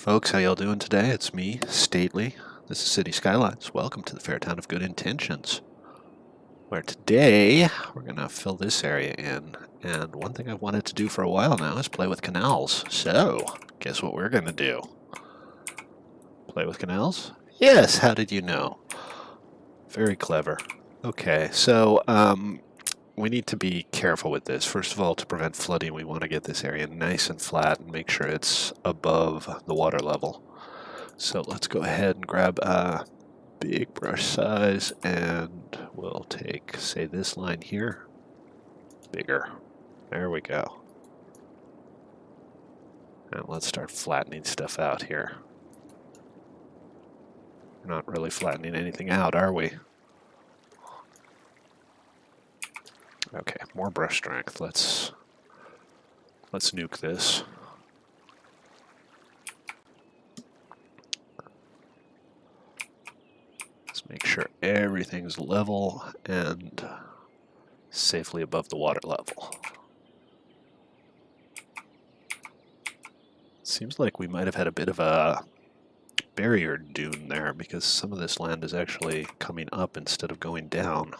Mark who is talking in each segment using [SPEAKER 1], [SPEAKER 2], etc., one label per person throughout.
[SPEAKER 1] Folks, how y'all doing today? It's me, Stately. This is City Skylines. Welcome to the fair town of good intentions, where today we're going to fill this area in. And one thing I've wanted to do for a while now is play with canals. So, guess what we're going to do? Play with canals? Yes, how did you know? Very clever. Okay, so we need to be careful with this. First of all, to prevent flooding, we want to get this area nice and flat and make sure it's above the water level. So let's go ahead and grab a big brush size, and we'll take, say, this line here, bigger. There we go. And let's start flattening stuff out here. We're not really flattening anything out, are we? Okay, more brush strength. Let's nuke this. Let's make sure everything's level and safely above the water level. Seems like we might have had a bit of a barrier dune there because some of this land is actually coming up instead of going down.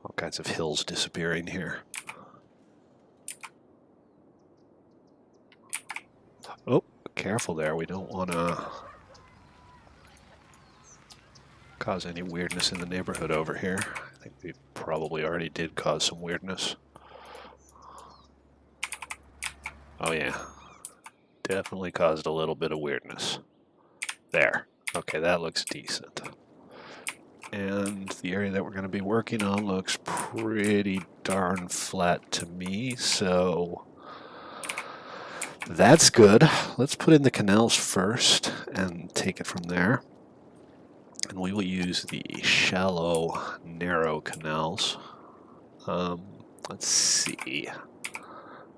[SPEAKER 1] All kinds of hills disappearing here. Oh, careful there. We don't want to cause any weirdness in the neighborhood over here. I think we probably already did cause some weirdness. Oh yeah, definitely caused a little bit of weirdness. There. Okay, that looks decent. And the area that we're going to be working on looks pretty darn flat to me, so that's good. Let's put in the canals first and take it from there. And we will use the shallow, narrow canals. Let's see.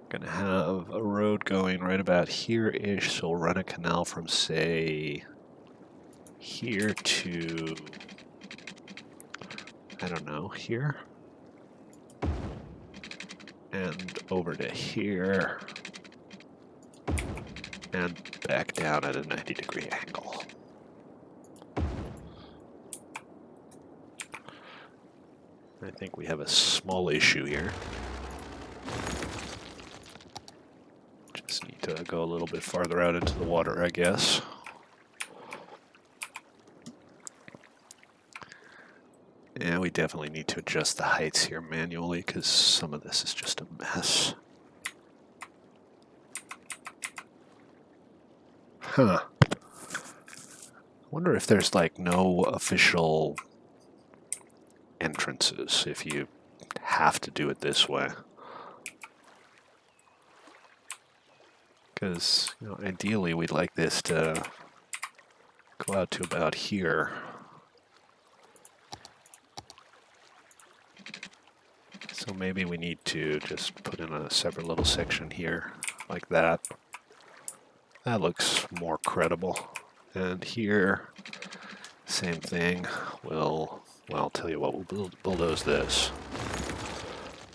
[SPEAKER 1] Gonna have a road going right about here-ish, so we'll run a canal from, say, here to, I don't know, here? And over to here. And back down at a 90-degree angle. I think we have a small issue here. Just need to go a little bit farther out into the water, I guess. Yeah, we definitely need to adjust the heights here manually because some of this is just a mess. Huh. Wonder if there's like no official entrances if you have to do it this way. Because, you know, ideally we'd like this to go out to about here. So maybe we need to just put in a separate little section here, like that. That looks more credible. And here, same thing. Well, I'll tell you what, we'll bulldoze this.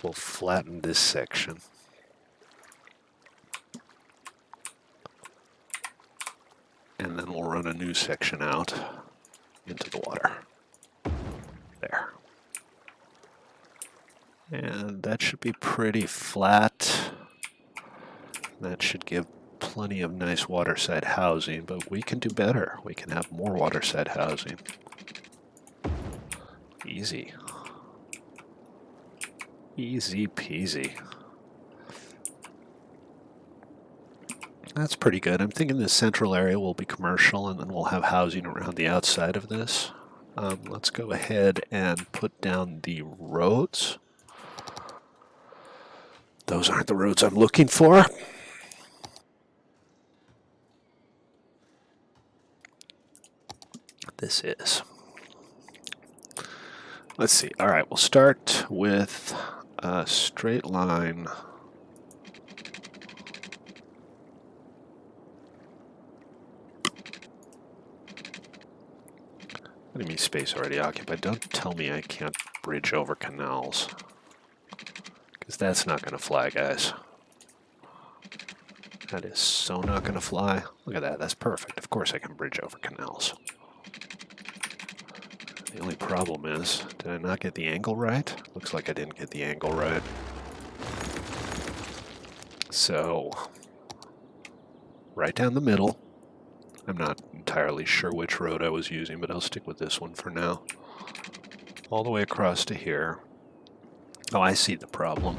[SPEAKER 1] We'll flatten this section. And then we'll run a new section out into the water. There. And that should be pretty flat. That should give plenty of nice waterside housing, but we can do better. We can have more waterside housing. Easy. Easy peasy. That's pretty good. I'm thinking the central area will be commercial and then we'll have housing around the outside of this. Let's go ahead and put down the roads. Those aren't the roads I'm looking for. This is. Let's see. All right, we'll start with a straight line. Enemy space already occupied. Don't tell me I can't bridge over canals. Because that's not going to fly, guys. That is so not going to fly. Look at that. That's perfect. Of course I can bridge over canals. The only problem is, did I not get the angle right? Looks like I didn't get the angle right. So, right down the middle. I'm not entirely sure which road I was using, but I'll stick with this one for now. All the way across to here. Oh, I see the problem.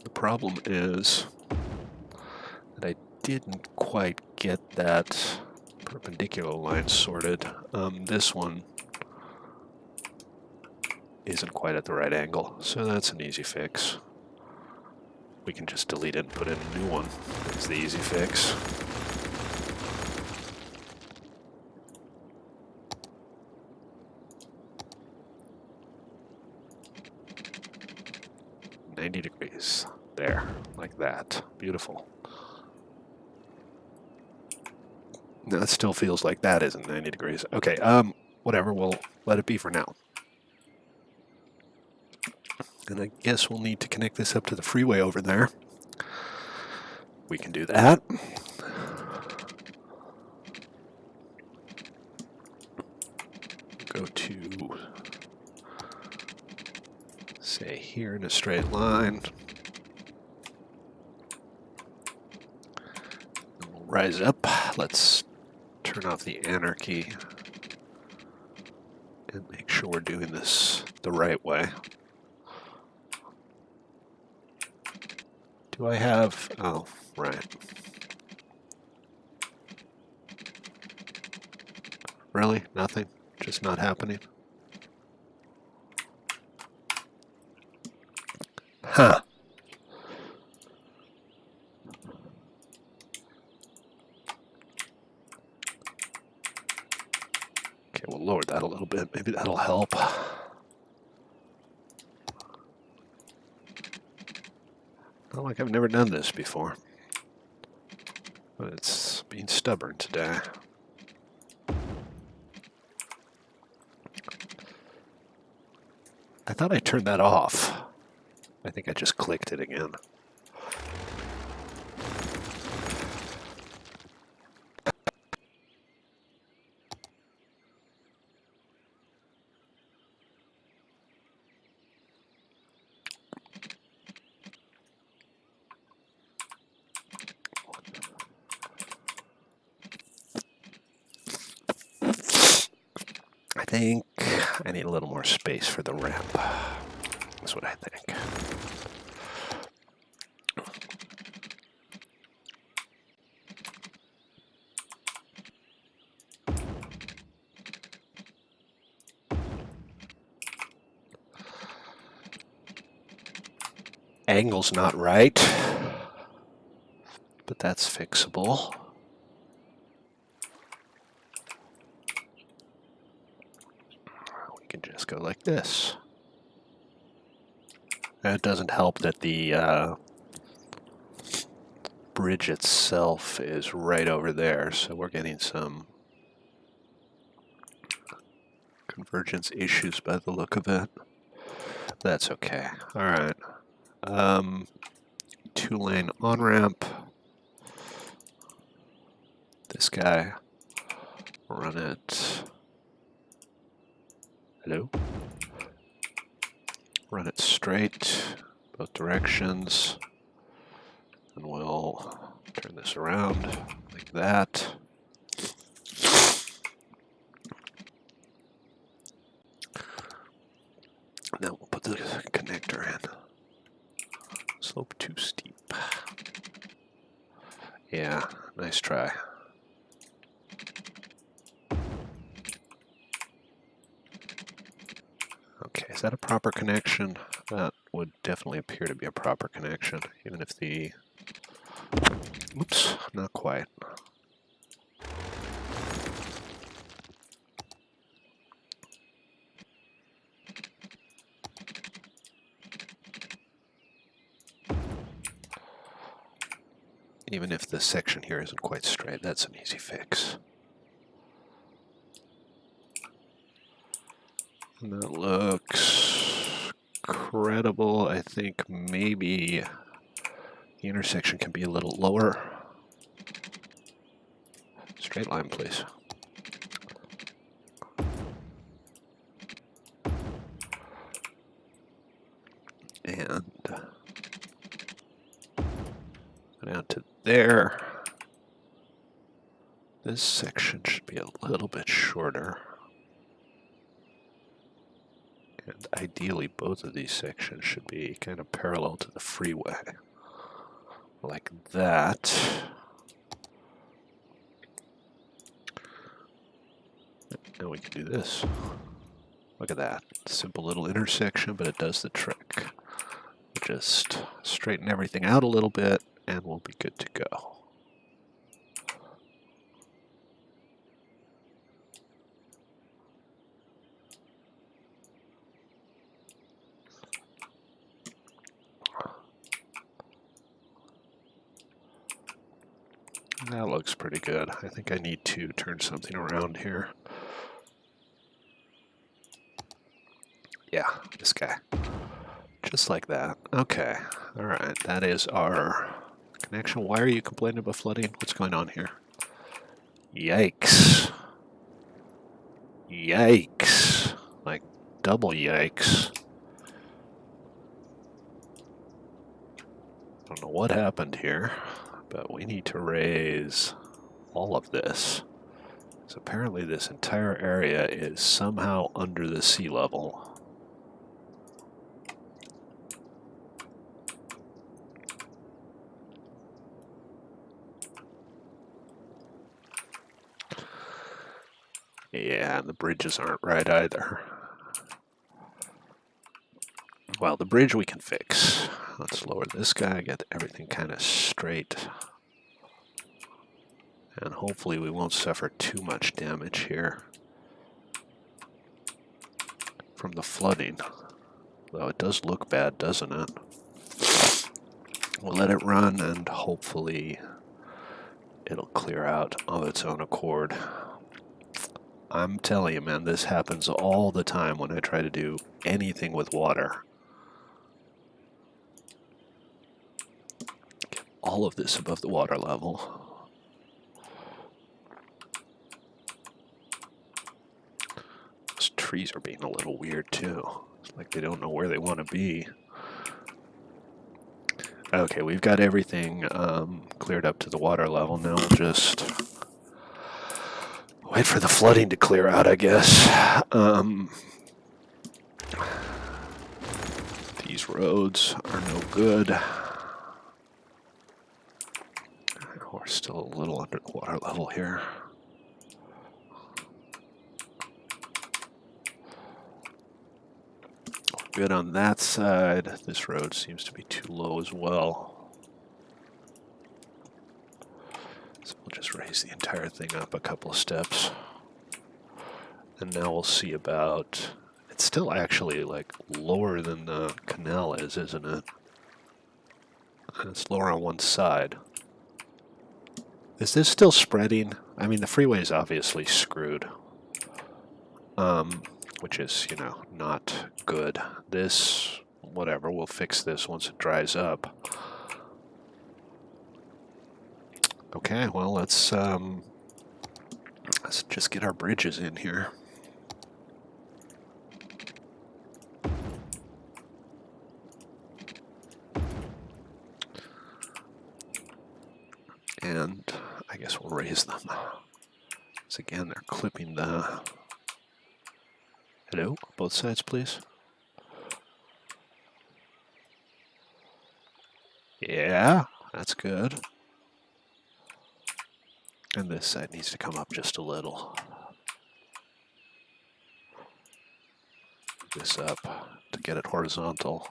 [SPEAKER 1] The problem is that I didn't quite get that perpendicular line sorted. This one isn't quite at the right angle, so that's an easy fix. We can just delete it and put in a new one. It's the easy fix. $90. There, like that. Beautiful. No, it still feels like that isn't 90 degrees. Okay, whatever, we'll let it be for now. And I guess we'll need to connect this up to the freeway over there. We can do that. Go to, say, here in a straight line. And we'll rise up. Let's turn off the anarchy and make sure we're doing this the right way. Do I have, oh, right. Really? Nothing? Just not happening? Huh. Okay, we'll lower that a little bit. Maybe that'll help. Not like I've never done this before. But it's being stubborn today. I thought I turned that off. I think I just clicked it again. I think I need a little more space for the ramp. That's what I think. Angle's not right, but that's fixable. We can just go like this. And it doesn't help that the bridge itself is right over there, so we're getting some convergence issues by the look of it. That's okay. All right. 2-lane on-ramp. This guy, run it. Hello? Run it straight, both directions. And we'll turn this around like that. And then we'll put the connector in. Slope too steep. Yeah, nice try. Okay, is that a proper connection? That would definitely appear to be a proper connection, even if the... Oops, not quite. Even if the section here isn't quite straight, that's an easy fix. And that looks incredible. I think maybe the intersection can be a little lower. Straight line, please. And down to there. This section should be a little bit shorter. And ideally, both of these sections should be kind of parallel to the freeway. Like that. Now we can do this. Look at that. Simple little intersection, but it does the trick. Just straighten everything out a little bit, and we'll be good to go. That looks pretty good. I think I need to turn something around here. Yeah, this guy. Just like that. Okay. All right. That is our connection. Why are you complaining about flooding? What's going on here? Yikes. Yikes. Like double yikes. I don't know what happened here, but we need to raise all of this. So apparently this entire area is somehow under the sea level. Yeah, and the bridges aren't right either. Well, the bridge we can fix. Let's lower this guy, get everything kind of straight. And hopefully we won't suffer too much damage here from the flooding. Though it does look bad, doesn't it? We'll let it run and hopefully it'll clear out of its own accord. I'm telling you, man, this happens all the time when I try to do anything with water. Get all of this above the water level. Those trees are being a little weird too. It's like they don't know where they want to be. Okay, we've got everything cleared up to the water level. Now we'll just wait for the flooding to clear out, I guess. These roads are no good. We're still a little under the water level here. Good on that side. This road seems to be too low as well. So we'll just raise the entire thing up a couple of steps. And now we'll see about... It's still actually like lower than the canal is, isn't it? And it's lower on one side. Is this still spreading? I mean, the freeway is obviously screwed. Which is, you know, not good. This, whatever, we'll fix this once it dries up. Okay, well, let's just get our bridges in here. And I guess we'll raise them. So again, they're clipping the... Hello? Both sides, please. Yeah, that's good. And this side needs to come up just a little. This up to get it horizontal.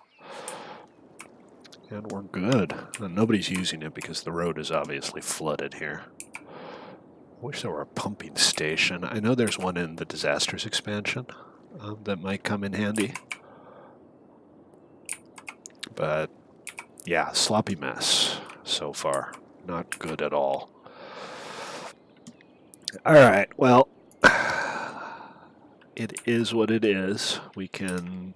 [SPEAKER 1] And we're good. And nobody's using it because the road is obviously flooded here. I wish there were a pumping station. I know there's one in the disasters expansion. That might come in handy. But yeah, sloppy mess so far. Not good at all. Alright, well, it is what it is. We can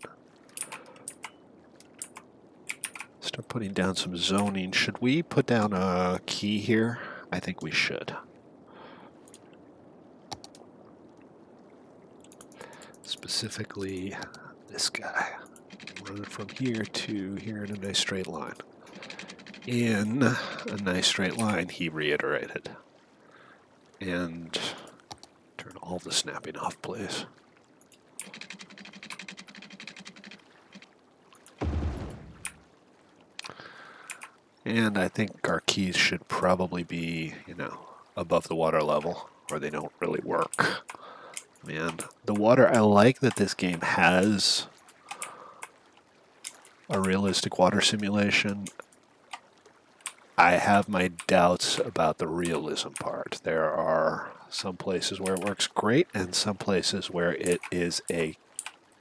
[SPEAKER 1] Start putting down some zoning. Should we put down a key here? I think we should. Specifically, this guy. Run it from here to here in a nice straight line. In a nice straight line, he reiterated. And turn all the snapping off, please. And I think our keys should probably be, you know, above the water level, or they don't really work. Man, the water, I like that this game has a realistic water simulation. I have my doubts about the realism part. There are some places where it works great and some places where it is a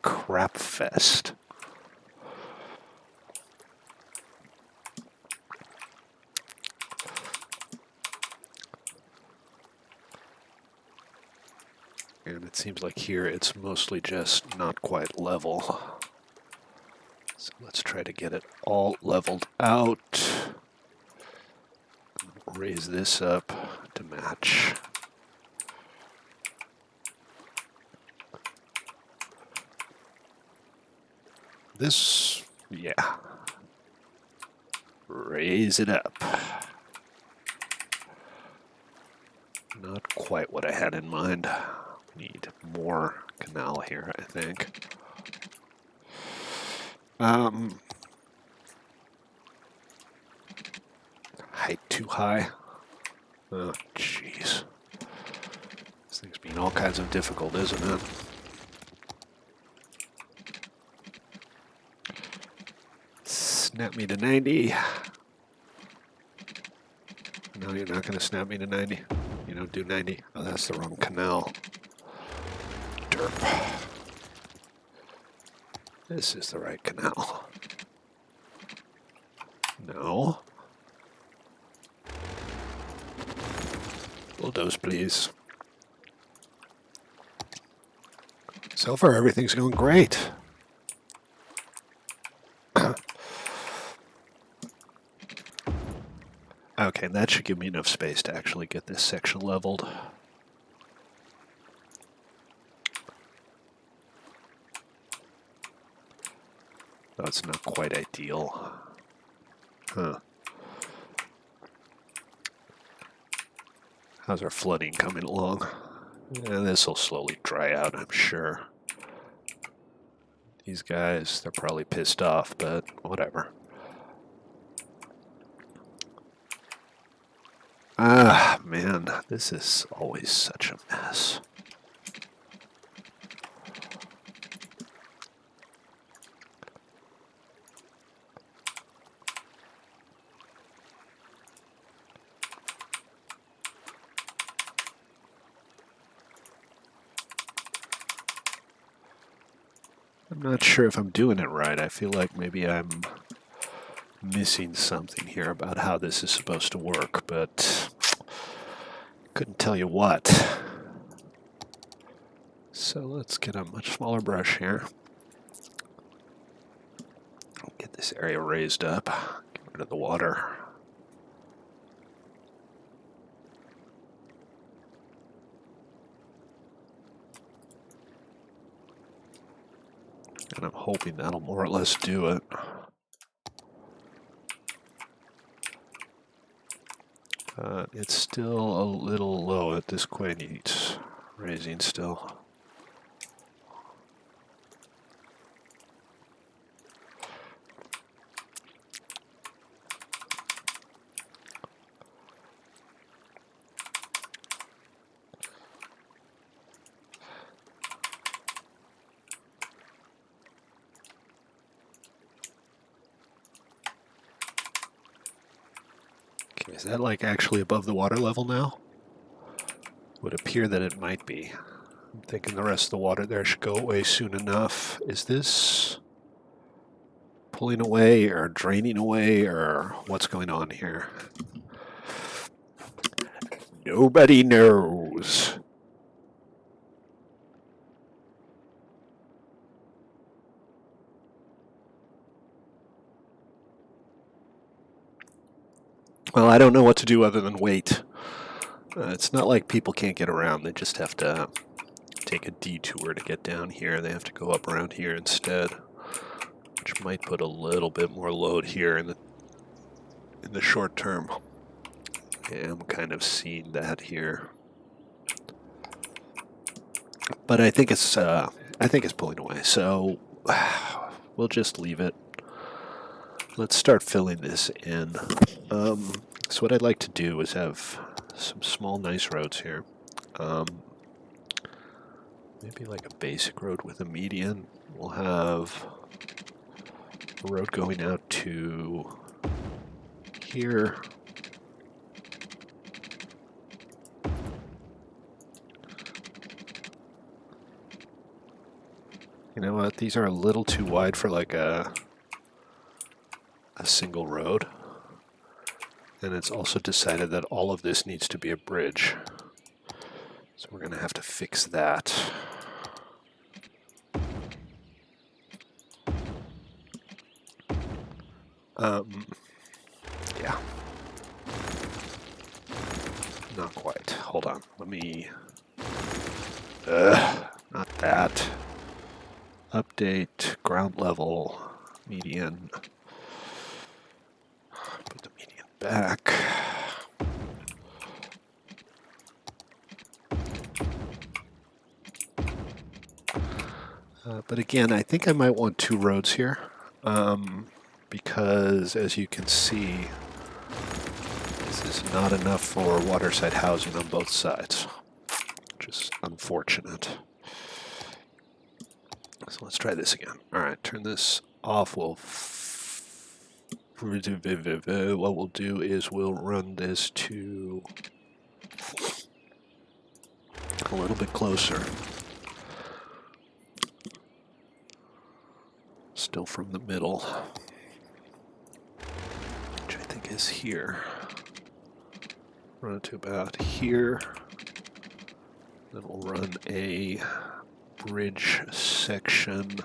[SPEAKER 1] crap fest. And it seems like here it's mostly just not quite level. So let's try to get it all leveled out. Raise this up to match. This, yeah. Raise it up. Not quite what I had in mind. Need more canal here, I think. Height too high. Oh, jeez. This thing's being all kinds of difficult, isn't it? Snap me to 90. No, you're not going to snap me to 90. You don't do 90. Oh, that's the wrong canal. Derp. This is the right canal. No. Bulldoze, please. So far, everything's going great. Okay, that should give me enough space to actually get this section leveled. Though it's not quite ideal. Huh. How's our flooding coming along? Yeah, this will slowly dry out, I'm sure. These guys, they're probably pissed off, but whatever. Ah, man, this is always such a mess. I'm not sure if I'm doing it right. I feel like maybe I'm missing something here about how this is supposed to work, but couldn't tell you what. So let's get a much smaller brush here. Get this area raised up. Get rid of the water. And I'm hoping that'll more or less do it. It's still a little low at this quay, needs raising still. Okay, is that like actually above the water level now? Would appear that it might be. I'm thinking the rest of the water there should go away soon enough. Is this pulling away or draining away or what's going on here? Nobody knows. Well, I don't know what to do other than wait. It's not like people can't get around. They just have to take a detour to get down here. They have to go up around here instead, which might put a little bit more load here in the short term. Yeah, I'm kind of seeing that here, but I think it's pulling away. So we'll just leave it. Let's start filling this in. So what I'd like to do is have some small, nice roads here. Maybe like a basic road with a median. We'll have a road going out to here. You know what? These are a little too wide for like a single road. And it's also decided that all of this needs to be a bridge. So we're going to have to fix that. Yeah. Not quite. Hold on. Let me... not that. Update, ground level, median. Put the median back. But again, I think I might want two roads here. Because as you can see, this is not enough for waterside housing on both sides, which is unfortunate. So let's try this again. All right, turn this off. What we'll do is we'll run this to a little bit closer. Still from the middle, which I think is here. Run it to about here. Then we'll run a bridge section.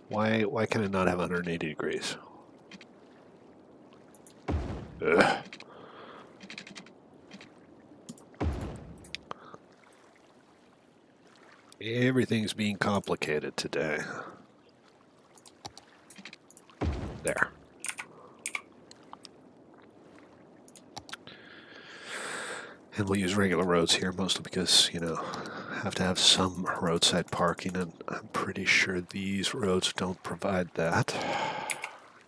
[SPEAKER 1] Why can it not have 180 degrees? Ugh. Everything's being complicated today. There. And we'll use regular roads here, mostly because, you know, have to have some roadside parking, and I'm pretty sure these roads don't provide that.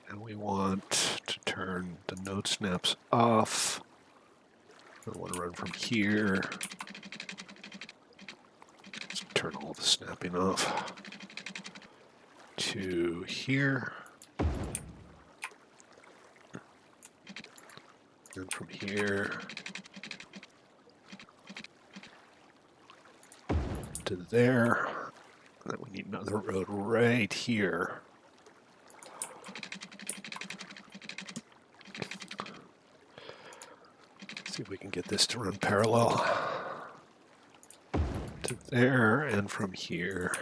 [SPEAKER 1] And we want to turn the node snaps off. I want to run from here. Let's turn all the snapping off to here. And from here to there. And then we need another road right here. Let's see if we can get this to run parallel to there, and from here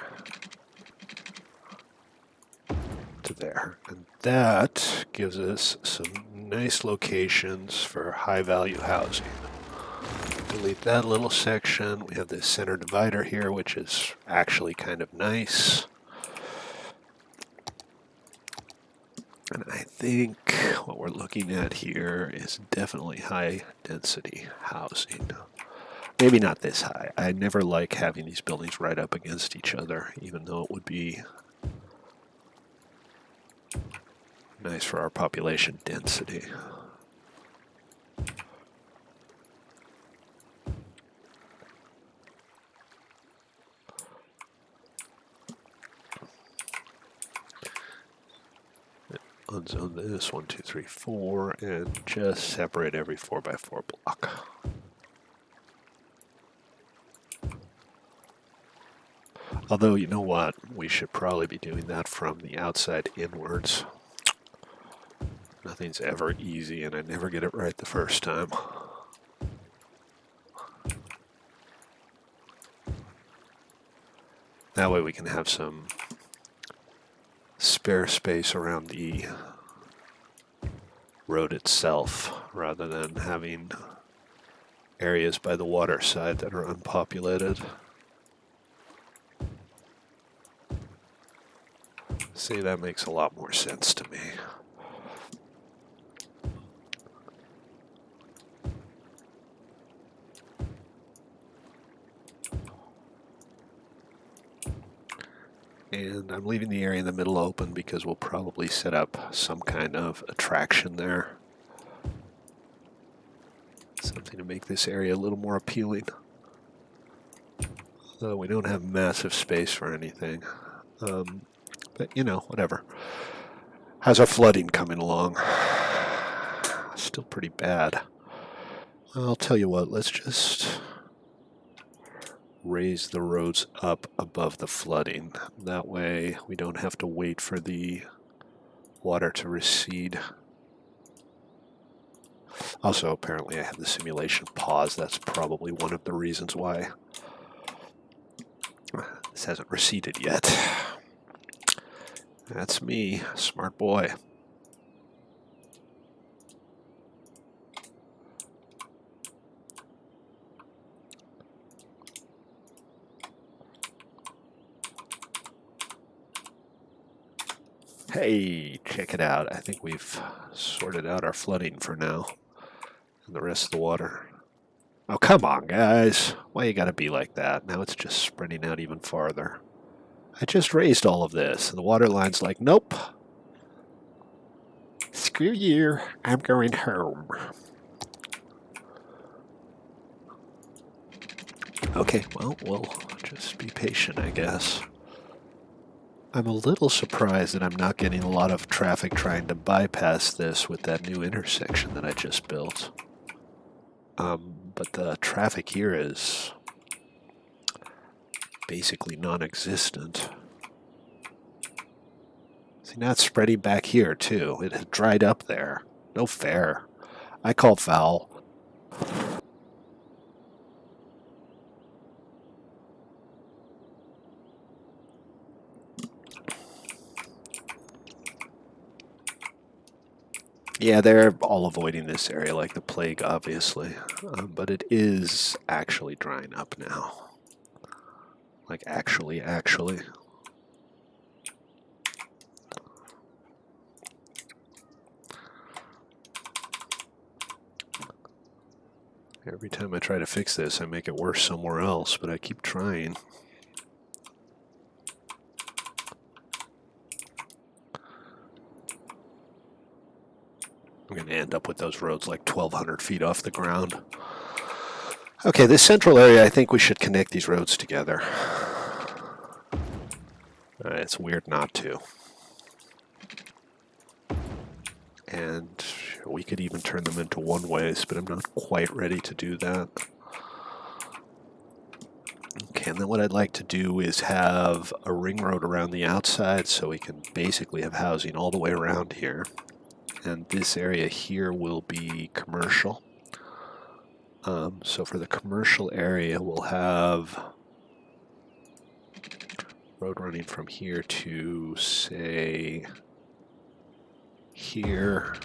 [SPEAKER 1] to there. And that gives us some nice locations for high value housing. Delete that little section. We have this center divider here, which is actually kind of nice. And I think what we're looking at here is definitely high density housing. Maybe not this high. I never like having these buildings right up against each other, even though it would be nice for our population density. Unzone this 1, 2, 3, 4, and just separate every 4x4 block. Although, you know what? We should probably be doing that from the outside inwards. Nothing's ever easy, and I never get it right the first time. That way we can have some spare space around the road itself rather than having areas by the water side that are unpopulated. See, that makes a lot more sense to me. And I'm leaving the area in the middle open because we'll probably set up some kind of attraction there. Something to make this area a little more appealing. Though we don't have massive space for anything. But, you know, whatever. How's our flooding coming along? Still pretty bad. I'll tell you what, let's just raise the roads up above the flooding. That way we don't have to wait for the water to recede. Also, apparently I have the simulation paused. That's probably one of the reasons why this hasn't receded yet. That's me, smart boy. Hey, check it out. I think we've sorted out our flooding for now. And the rest of the water. Oh, come on, guys. Why you gotta be like that? Now it's just spreading out even farther. I just raised all of this, and the water line's like, nope. Screw you. I'm going home. Okay, well, we'll just be patient, I guess. I'm a little surprised that I'm not getting a lot of traffic trying to bypass this with that new intersection that I just built. But the traffic here is basically non-existent. See, now it's spreading back here, too. It had dried up there. No fair. I call foul. Yeah, they're all avoiding this area like the plague, obviously. But it is actually drying up now. Like, actually. Every time I try to fix this, I make it worse somewhere else, but I keep trying. I'm going to end up with those roads like 1,200 feet off the ground. Okay, this central area, I think we should connect these roads together. It's weird not to. And we could even turn them into one-ways, but I'm not quite ready to do that. Okay, and then what I'd like to do is have a ring road around the outside so we can basically have housing all the way around here. And this area here will be commercial. So for the commercial area, we'll have road running from here to, say, here.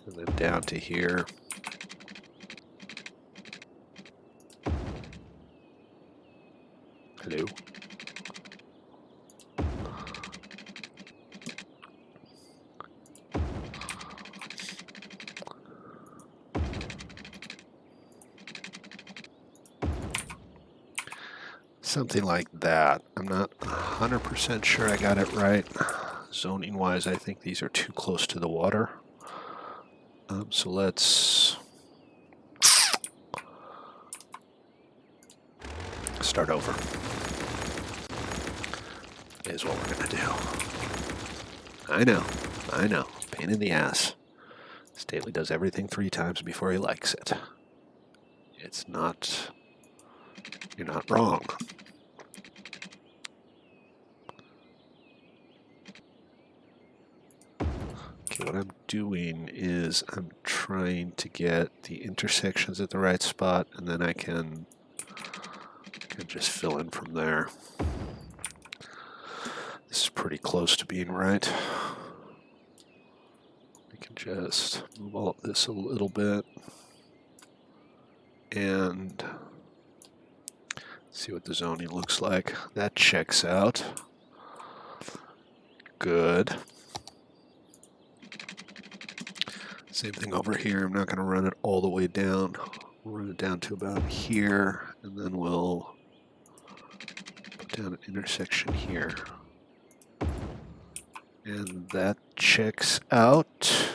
[SPEAKER 1] And then down to here. Hello. Something like that. I'm not 100% sure I got it right. Zoning wise, I think these are too close to the water. So let's start over. Is what we're gonna do. I know. Pain in the ass. Stately does everything 3 times before he likes it. It's not. You're not wrong. Okay, what I'm doing is I'm trying to get the intersections at the right spot, and then I can just fill in from there. This is pretty close to being right. Just move all of this a little bit and see what the zoning looks like. That checks out. Good. Same thing over here. I'm not going to run it all the way down. We'll run it down to about here, and then we'll put down an intersection here. And that checks out.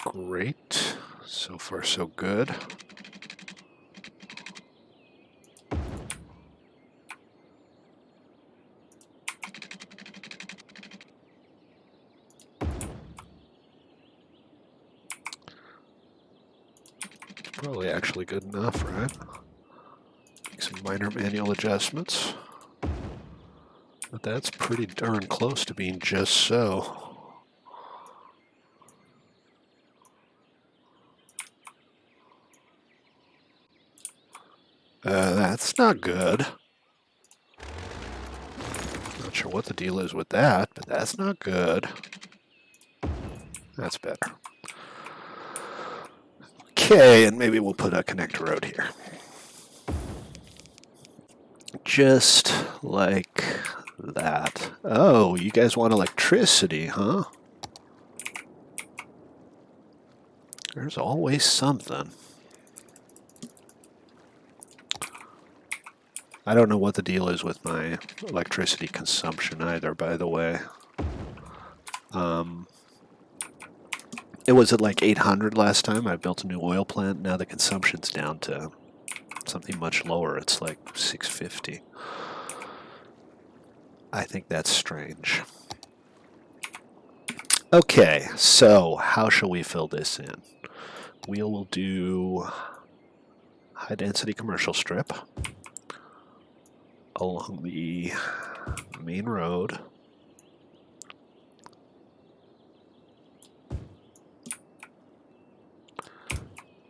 [SPEAKER 1] Great. So far, so good. Probably actually good enough, right? Make some minor manual adjustments. But that's pretty darn close to being just so. That's not good. Not sure what the deal is with that, but that's not good. That's better. Okay, and maybe we'll put a connector road here. Just like that. Oh, you guys want electricity, huh? There's always something. I don't know what the deal is with my electricity consumption either, by the way. It was at like 800 last time. I built a new oil plant. Now the consumption's down to something much lower. It's like 650. I think that's strange. Okay, so how shall we fill this in? We will do high density commercial strip along the main road.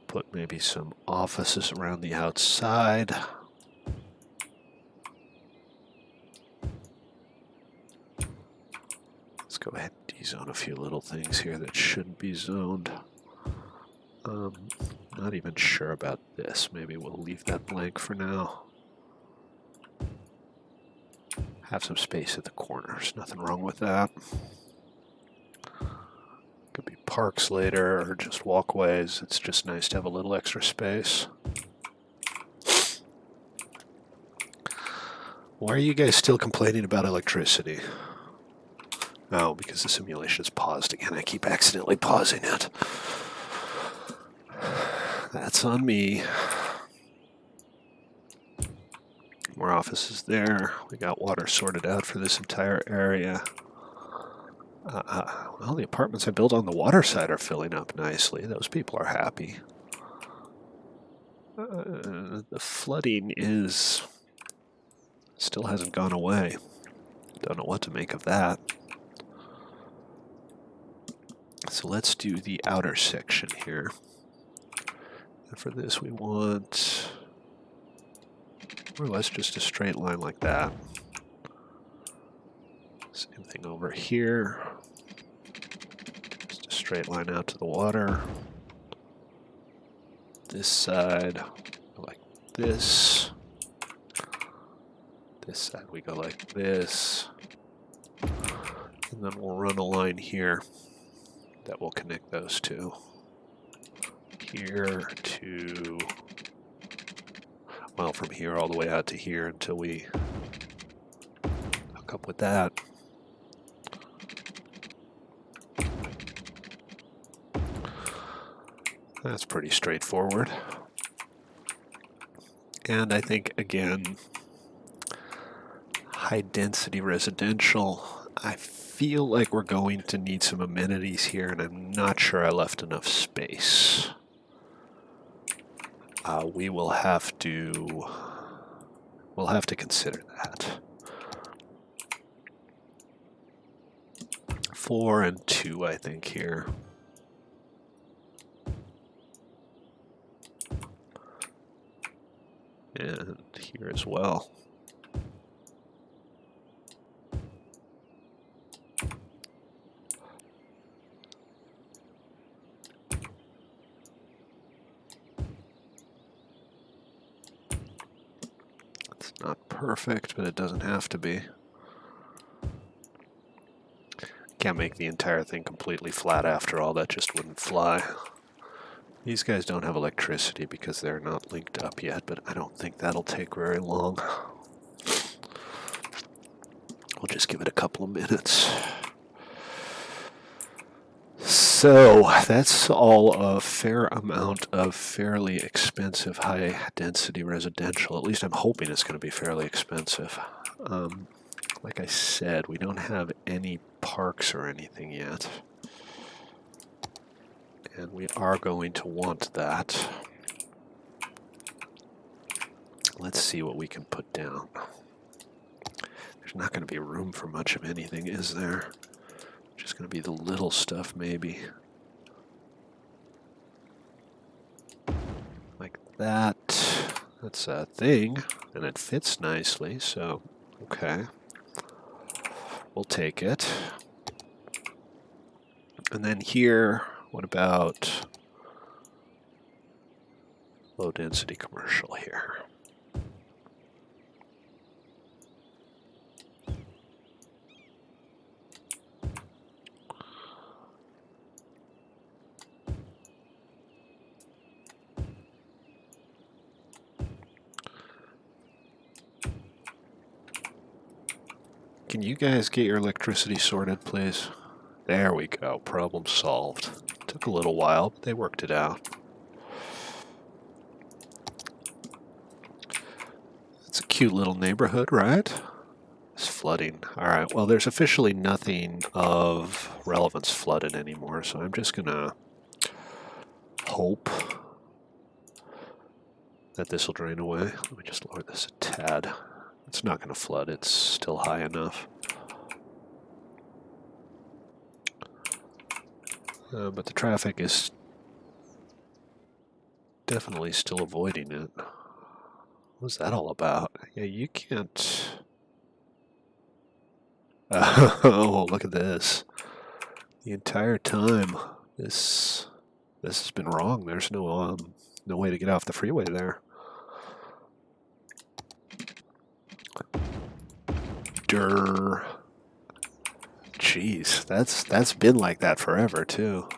[SPEAKER 1] Put maybe some offices around the outside. Let's go ahead and dezone a few little things here that shouldn't be zoned. Not even sure about this. Maybe we'll leave that blank for now. Have some space at the corners. Nothing wrong with that. Could be parks later or just walkways. It's just nice to have a little extra space. Why are you guys still complaining about electricity? Oh, because the simulation is paused again. I keep accidentally pausing it. That's on me. More offices there. We got water sorted out for this entire area. Well, the apartments I built on the water side are filling up nicely. Those people are happy. The flooding still hasn't gone away. Don't know what to make of that. So let's do the outer section here. And for this we want more or less just a straight line like that. Same thing over here. Just a straight line out to the water. This side, like this. This side we go like this. And then we'll run a line here that will connect those two. Here to, well, from here all the way out to here until we hook up with that. That's pretty straightforward. And I think, again, high density residential, I feel like we're going to need some amenities here, and I'm not sure I left enough space. We'll have to consider that. 4 and 2, I think, here. And here as well. It's not perfect, but it doesn't have to be. Can't make the entire thing completely flat after all, that just wouldn't fly. These guys don't have electricity because they're not linked up yet, but I don't think that'll take very long. We'll just give it a couple of minutes. So that's all a fair amount of fairly expensive high-density residential. At least I'm hoping it's going to be fairly expensive. Like I said, we don't have any parks or anything yet. And we are going to want that. Let's see what we can put down. There's not going to be room for much of anything, is there? Just going to be the little stuff, maybe. Like that. That's a thing, and it fits nicely, so okay. We'll take it. And then here, what about low density commercial here? Can you guys get your electricity sorted, please? There we go. Problem solved. Took a little while, but they worked it out. It's a cute little neighborhood, right? It's flooding. Alright, well, there's officially nothing of relevance flooded anymore, so I'm just gonna hope that this will drain away. Let me just lower this a tad. It's not going to flood, it's still high enough. But the traffic is definitely still avoiding it. What's that all about? Yeah, you can't... Oh, look at this. The entire time, this has been wrong. There's no way to get off the freeway there. Durr. Jeez, that's been like that forever too.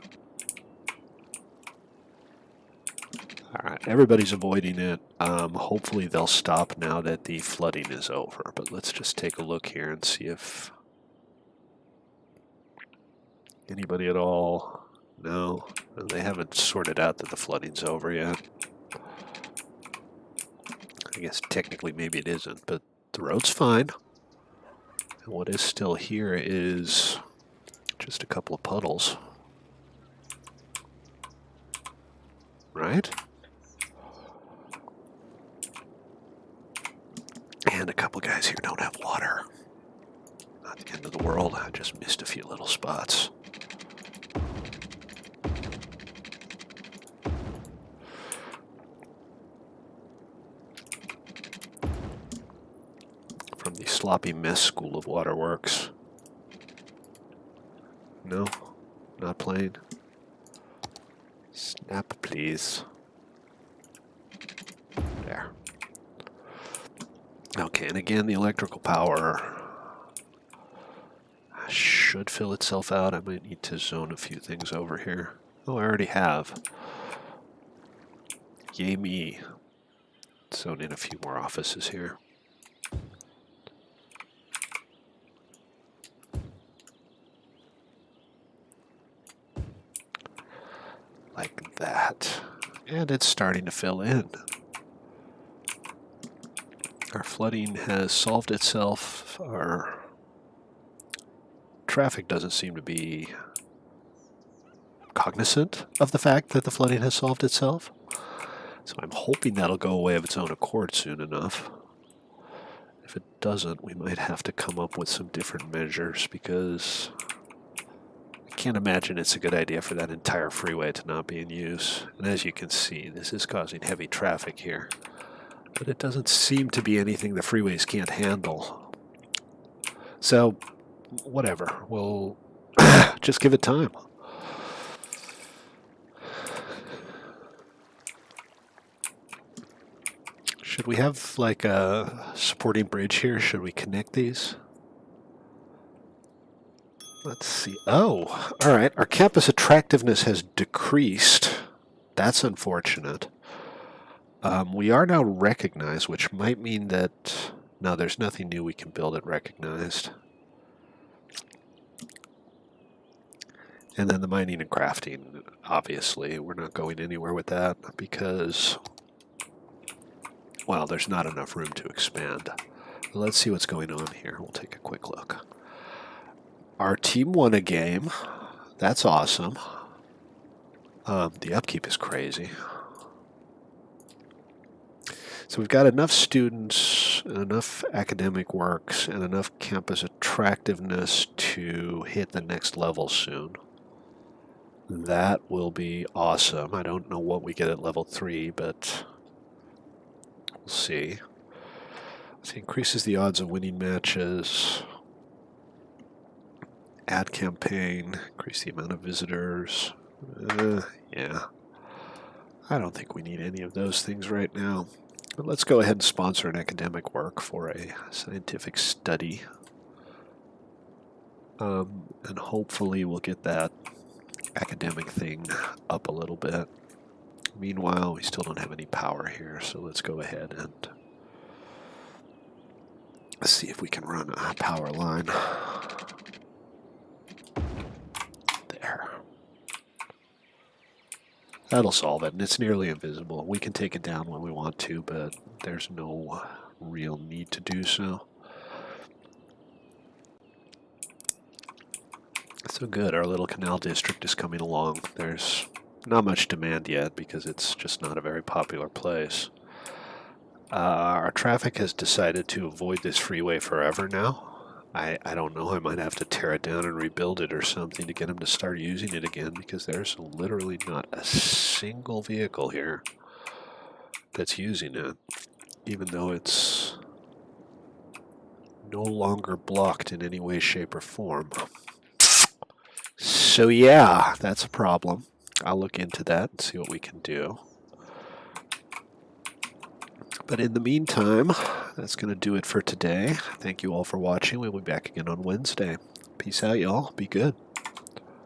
[SPEAKER 1] Alright, everybody's avoiding it. Hopefully they'll stop now that the flooding is over. But let's just take a look here and see if anybody at all. No, they haven't sorted out that the flooding's over yet. I guess technically maybe it isn't, but the road's fine. And what is still here is just a couple of puddles. Right? And a couple guys here don't have water. Not the end of the world, I just missed a few little spots. From the sloppy mess school of waterworks. No, not playing. Snap, please. There. Okay, and again, the electrical power should fill itself out. I might need to zone a few things over here. Oh, I already have. Yay me. Zone in a few more offices here. Like that. And it's starting to fill in. Our flooding has solved itself. Our traffic doesn't seem to be cognizant of the fact that the flooding has solved itself. So I'm hoping that'll go away of its own accord soon enough. If it doesn't, we might have to come up with some different measures because I can't imagine it's a good idea for that entire freeway to not be in use. And as you can see, this is causing heavy traffic here. But it doesn't seem to be anything the freeways can't handle. So, whatever. We'll just give it time. Should we have like a supporting bridge here? Should we connect these? Let's see. Oh, all right. Our campus attractiveness has decreased. That's unfortunate. We are now recognized, which might mean that... No, there's nothing new we can build at recognized. And then the mining and crafting, obviously, we're not going anywhere with that because, well, there's not enough room to expand. Let's see what's going on here. We'll take a quick look. Our team won a game. That's awesome. The upkeep is crazy. So we've got enough students, enough academic works, and enough campus attractiveness to hit the next level soon. That will be awesome. I don't know what we get at level 3, but we'll see. So it increases the odds of winning matches. Ad campaign, increase the amount of visitors. Yeah. I don't think we need any of those things right now. But let's go ahead and sponsor an academic work for a scientific study. And hopefully we'll get that academic thing up a little bit. Meanwhile, we still don't have any power here, so let's go ahead and see if we can run a power line. There. That'll solve it, and it's nearly invisible. We can take it down when we want to, but there's no real need to do so. So good, our little canal district is coming along. There's not much demand yet because it's just not a very popular place. Our traffic has decided to avoid this freeway forever now. I don't know, I might have to tear it down and rebuild it or something to get them to start using it again because there's literally not a single vehicle here that's using it, even though it's no longer blocked in any way, shape, or form. So yeah, that's a problem. I'll look into that and see what we can do. But in the meantime, that's going to do it for today. Thank you all for watching. We'll be back again on Wednesday. Peace out, y'all. Be good.